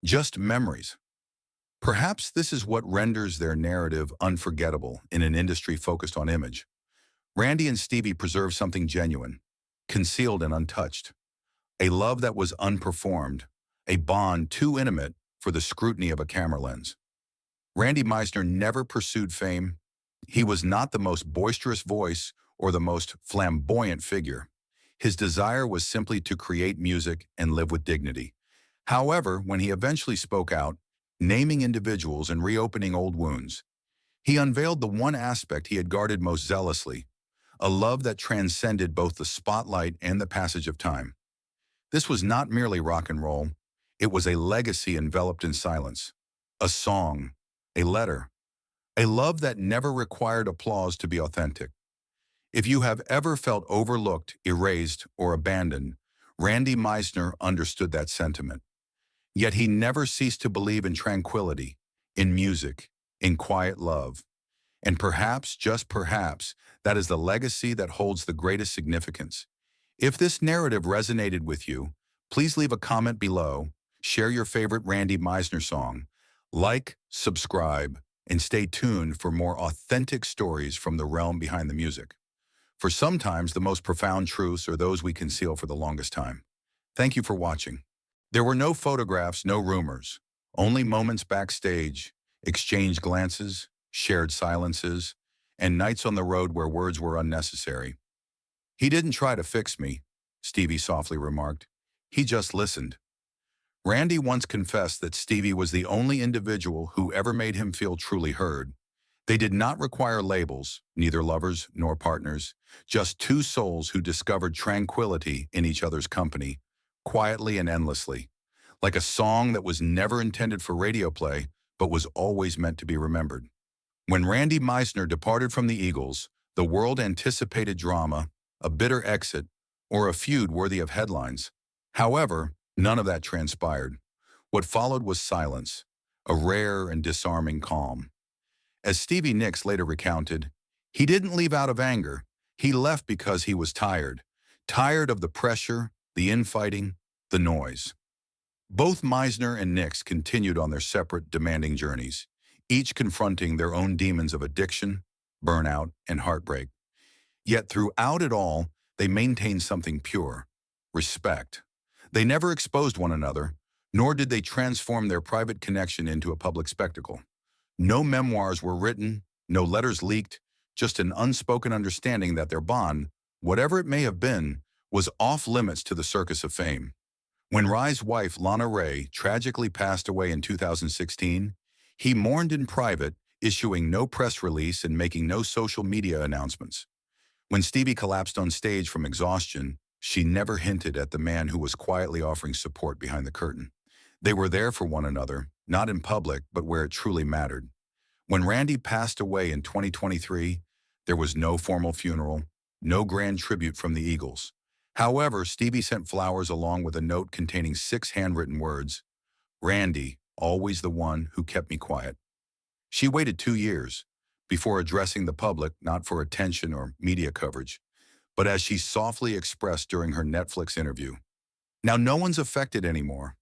just memories. Perhaps this is what renders their narrative unforgettable in an industry focused on image. Randy and Stevie preserved something genuine, concealed and untouched, a love that was unperformed, a bond too intimate for the scrutiny of a camera lens. Randy Meisner never pursued fame. He was not the most boisterous voice or the most flamboyant figure. His desire was simply to create music and live with dignity. However, when he eventually spoke out, naming individuals and reopening old wounds, he unveiled the one aspect he had guarded most zealously, a love that transcended both the spotlight and the passage of time. This was not merely rock and roll. It was a legacy enveloped in silence, a song, a letter, a love that never required applause to be authentic. If you have ever felt overlooked, erased, or abandoned, Randy Meisner understood that sentiment. Yet he never ceased to believe in tranquility, in music, in quiet love. And perhaps, just perhaps, that is the legacy that holds the greatest significance. If this narrative resonated with you, please leave a comment below, share your favorite Randy Meisner song, like, subscribe, and stay tuned for more authentic stories from the realm behind the music. For sometimes the most profound truths are those we conceal for the longest time. Thank you for watching. There were no photographs, no rumors, only moments backstage, exchanged glances, shared silences, and nights on the road where words were unnecessary. He didn't try to fix me, Stevie softly remarked. He just listened. Randy once confessed that Stevie was the only individual who ever made him feel truly heard. They did not require labels, neither lovers nor partners, just two souls who discovered tranquility in each other's company, quietly and endlessly, like a song that was never intended for radio play, but was always meant to be remembered. When Randy Meisner departed from the Eagles, the world anticipated drama, a bitter exit, or a feud worthy of headlines. However, none of that transpired. What followed was silence, a rare and disarming calm. As Stevie Nicks later recounted, he didn't leave out of anger. He left because he was tired. Tired of the pressure, the infighting, the noise. Both Meisner and Nicks continued on their separate, demanding journeys, each confronting their own demons of addiction, burnout, and heartbreak. Yet throughout it all, they maintained something pure: respect. They never exposed one another, nor did they transform their private connection into a public spectacle. No memoirs were written, no letters leaked, just an unspoken understanding that their bond, whatever it may have been, was off limits to the circus of fame. When Rye's wife, Lana Ray, tragically passed away in 2016, he mourned in private, issuing no press release and making no social media announcements. When Stevie collapsed on stage from exhaustion, she never hinted at the man who was quietly offering support behind the curtain. They were there for one another, not in public, but where it truly mattered. When Randy passed away in 2023, there was no formal funeral, no grand tribute from the Eagles. However, Stevie sent flowers along with a note containing 6 handwritten words: Randy, always the one who kept me quiet. She waited 2 years before addressing the public, not for attention or media coverage, but as she softly expressed during her Netflix interview. Now no one's affected anymore.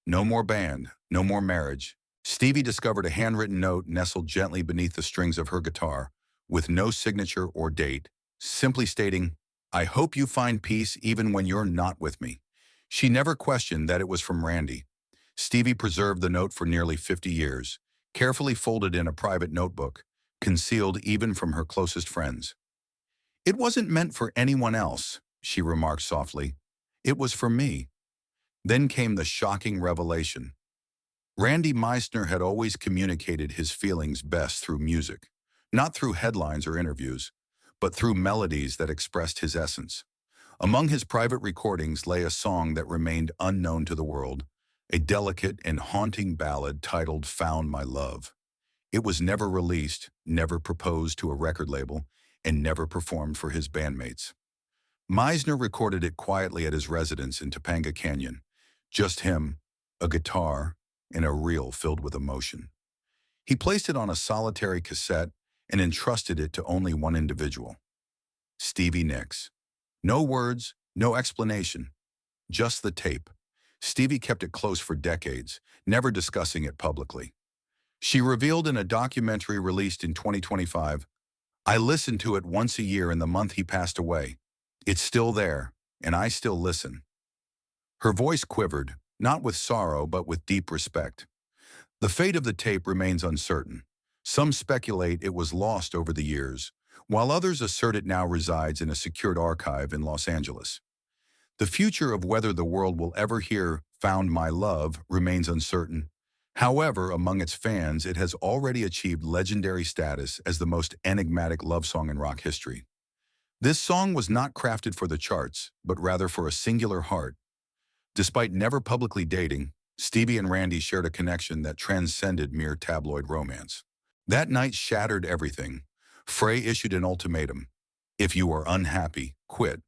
No more band, no more marriage. Stevie discovered a handwritten note nestled gently beneath the strings of her guitar, with no signature or date, simply stating, "I hope you find peace even when you're not with me." She never questioned that it was from Randy. Stevie preserved the note for nearly 50 years, carefully folded in a private notebook, concealed even from her closest friends. "It wasn't meant for anyone else," she remarked softly. "It was for me." Then came the shocking revelation. Randy Meisner had always communicated his feelings best through music, not through headlines or interviews, but through melodies that expressed his essence. Among his private recordings lay a song that remained unknown to the world, a delicate and haunting ballad titled "Found My Love." It was never released, never proposed to a record label, and never performed for his bandmates. Meisner recorded it quietly at his residence in Topanga Canyon. Just him, a guitar, and a reel filled with emotion. He placed it on a solitary cassette and entrusted it to only one individual: Stevie Nicks. No words, no explanation, just the tape. Stevie kept it close for decades, never discussing it publicly. She revealed in a documentary released in 2025, "I listened to it once a year in the month he passed away. It's still there, and I still listen." Her voice quivered, not with sorrow but with deep respect. The fate of the tape remains uncertain. Some speculate it was lost over the years, while others assert it now resides in a secured archive in Los Angeles. The future of whether the world will ever hear "Found My Love" remains uncertain. However, among its fans, it has already achieved legendary status as the most enigmatic love song in rock history. This song was not crafted for the charts, but rather for a singular heart. Despite never publicly dating, Stevie and Randy shared a connection that transcended mere tabloid romance. That night shattered everything. Frey issued an ultimatum: "If you are unhappy, quit."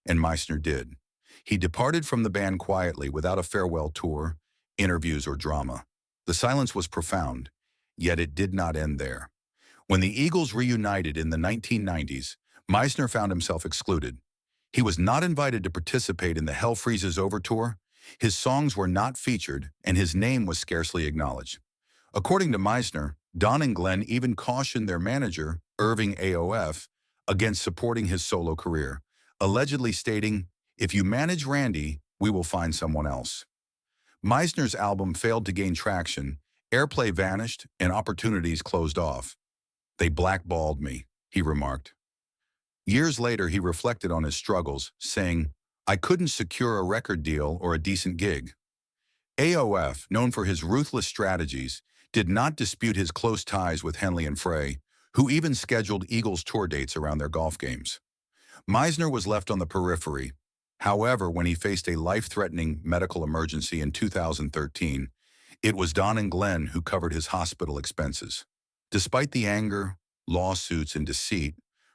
And Meisner did. He departed from the band quietly without a farewell tour, interviews, or drama. The silence was profound, yet it did not end there. When the Eagles reunited in the 1990s, Meisner found himself excluded. He was not invited to participate in the Hell Freezes Over tour. His songs were not featured, and his name was scarcely acknowledged. According to Meisner, Don and Glenn even cautioned their manager, Irving AOF, against supporting his solo career, allegedly stating, "If you manage Randy, we will find someone else." Meisner's album failed to gain traction, airplay vanished, and opportunities closed off. "They blackballed me," he remarked. Years later, he reflected on his struggles, saying, "I couldn't secure a record deal or a decent gig." AOF, known for his ruthless strategies, did not dispute his close ties with Henley and Frey, who even scheduled Eagles tour dates around their golf games. Meisner was left on the periphery. However, when he faced a life-threatening medical emergency in 2013, it was Don and Glenn who covered his hospital expenses. Despite the anger, lawsuits, and deceit,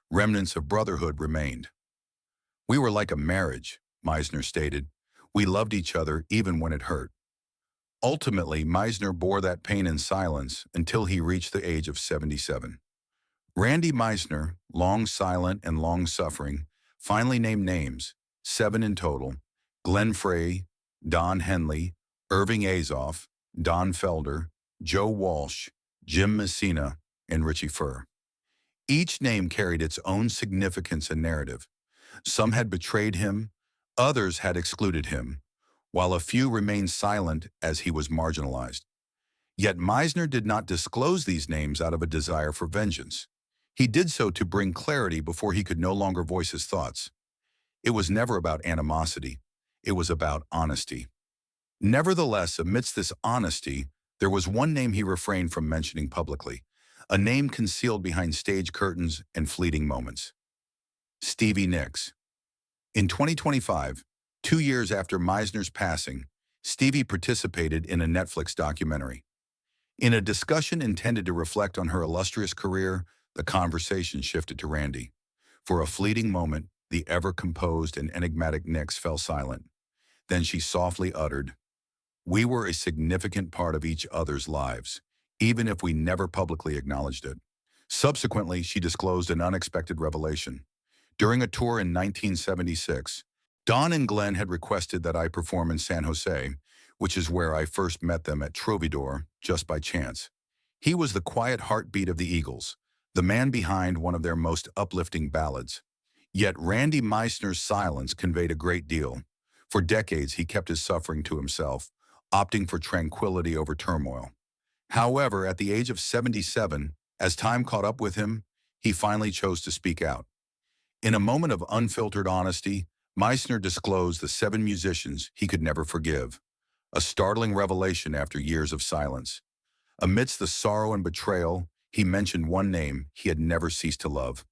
remnants of brotherhood remained. "We were like a marriage," Meisner stated. "We loved each other even when it hurt." Ultimately, Meisner bore that pain in silence until he reached the age of 77. Randy Meisner, long silent and long-suffering, finally named names, 7 in total: Glenn Frey, Don Henley, Irving Azoff, Don Felder, Joe Walsh, Jim Messina, and Richie Fur. Each name carried its own significance and narrative. Some had betrayed him, others had excluded him, while a few remained silent as he was marginalized. Yet Meisner did not disclose these names out of a desire for vengeance. He did so to bring clarity before he could no longer voice his thoughts. It was never about animosity. It was about honesty. Nevertheless, amidst this honesty, there was one name he refrained from mentioning publicly, a name concealed behind stage curtains and fleeting moments: Stevie Nicks. In 2025, 2 years after Meisner's passing, Stevie participated in a Netflix documentary. In a discussion intended to reflect on her illustrious career, the conversation shifted to Randy. For a fleeting moment, the ever-composed and enigmatic Nicks fell silent. Then she softly uttered, "We were a significant part of each other's lives, even if we never publicly acknowledged it." Subsequently, she disclosed an unexpected revelation. During a tour in 1976, Don and Glenn had requested that I perform in San Jose, which is where I first met them at Trovidor, just by chance. He was the quiet heartbeat of the Eagles, the man behind one of their most uplifting ballads. Yet Randy Meisner's silence conveyed a great deal. For decades, he kept his suffering to himself, opting for tranquility over turmoil. However, at the age of 77, as time caught up with him, he finally chose to speak out. In a moment of unfiltered honesty, Meisner disclosed the 7 musicians he could never forgive, a startling revelation after years of silence. Amidst the sorrow and betrayal, he mentioned one name he had never ceased to love.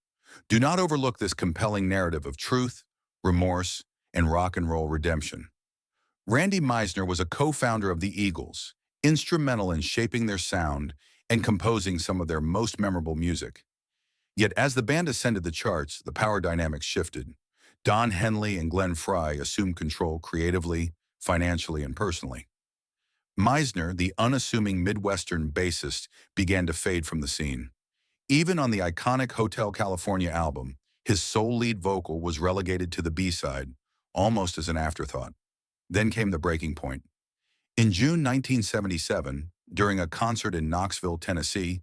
Do not overlook this compelling narrative of truth, remorse, and rock and roll redemption. Randy Meisner was a co-founder of the Eagles, instrumental in shaping their sound and composing some of their most memorable music. Yet as the band ascended the charts, the power dynamics shifted. Don Henley and Glenn Frey assumed control creatively, financially, and personally. Meisner, the unassuming Midwestern bassist, began to fade from the scene. Even on the iconic Hotel California album, his sole lead vocal was relegated to the B-side, almost as an afterthought. Then came the breaking point. In June 1977, during a concert in Knoxville, Tennessee,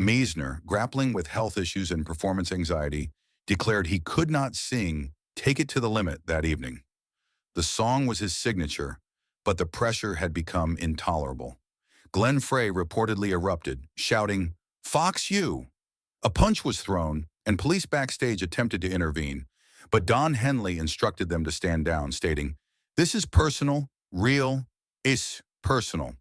Meisner, grappling with health issues and performance anxiety, declared he could not sing Take It to the Limit that evening. The song was his signature, but the pressure had become intolerable. Glenn Frey reportedly erupted, shouting, "Fox you!" A punch was thrown, and police backstage attempted to intervene, but Don Henley instructed them to stand down, stating, "This is personal, real, is personal."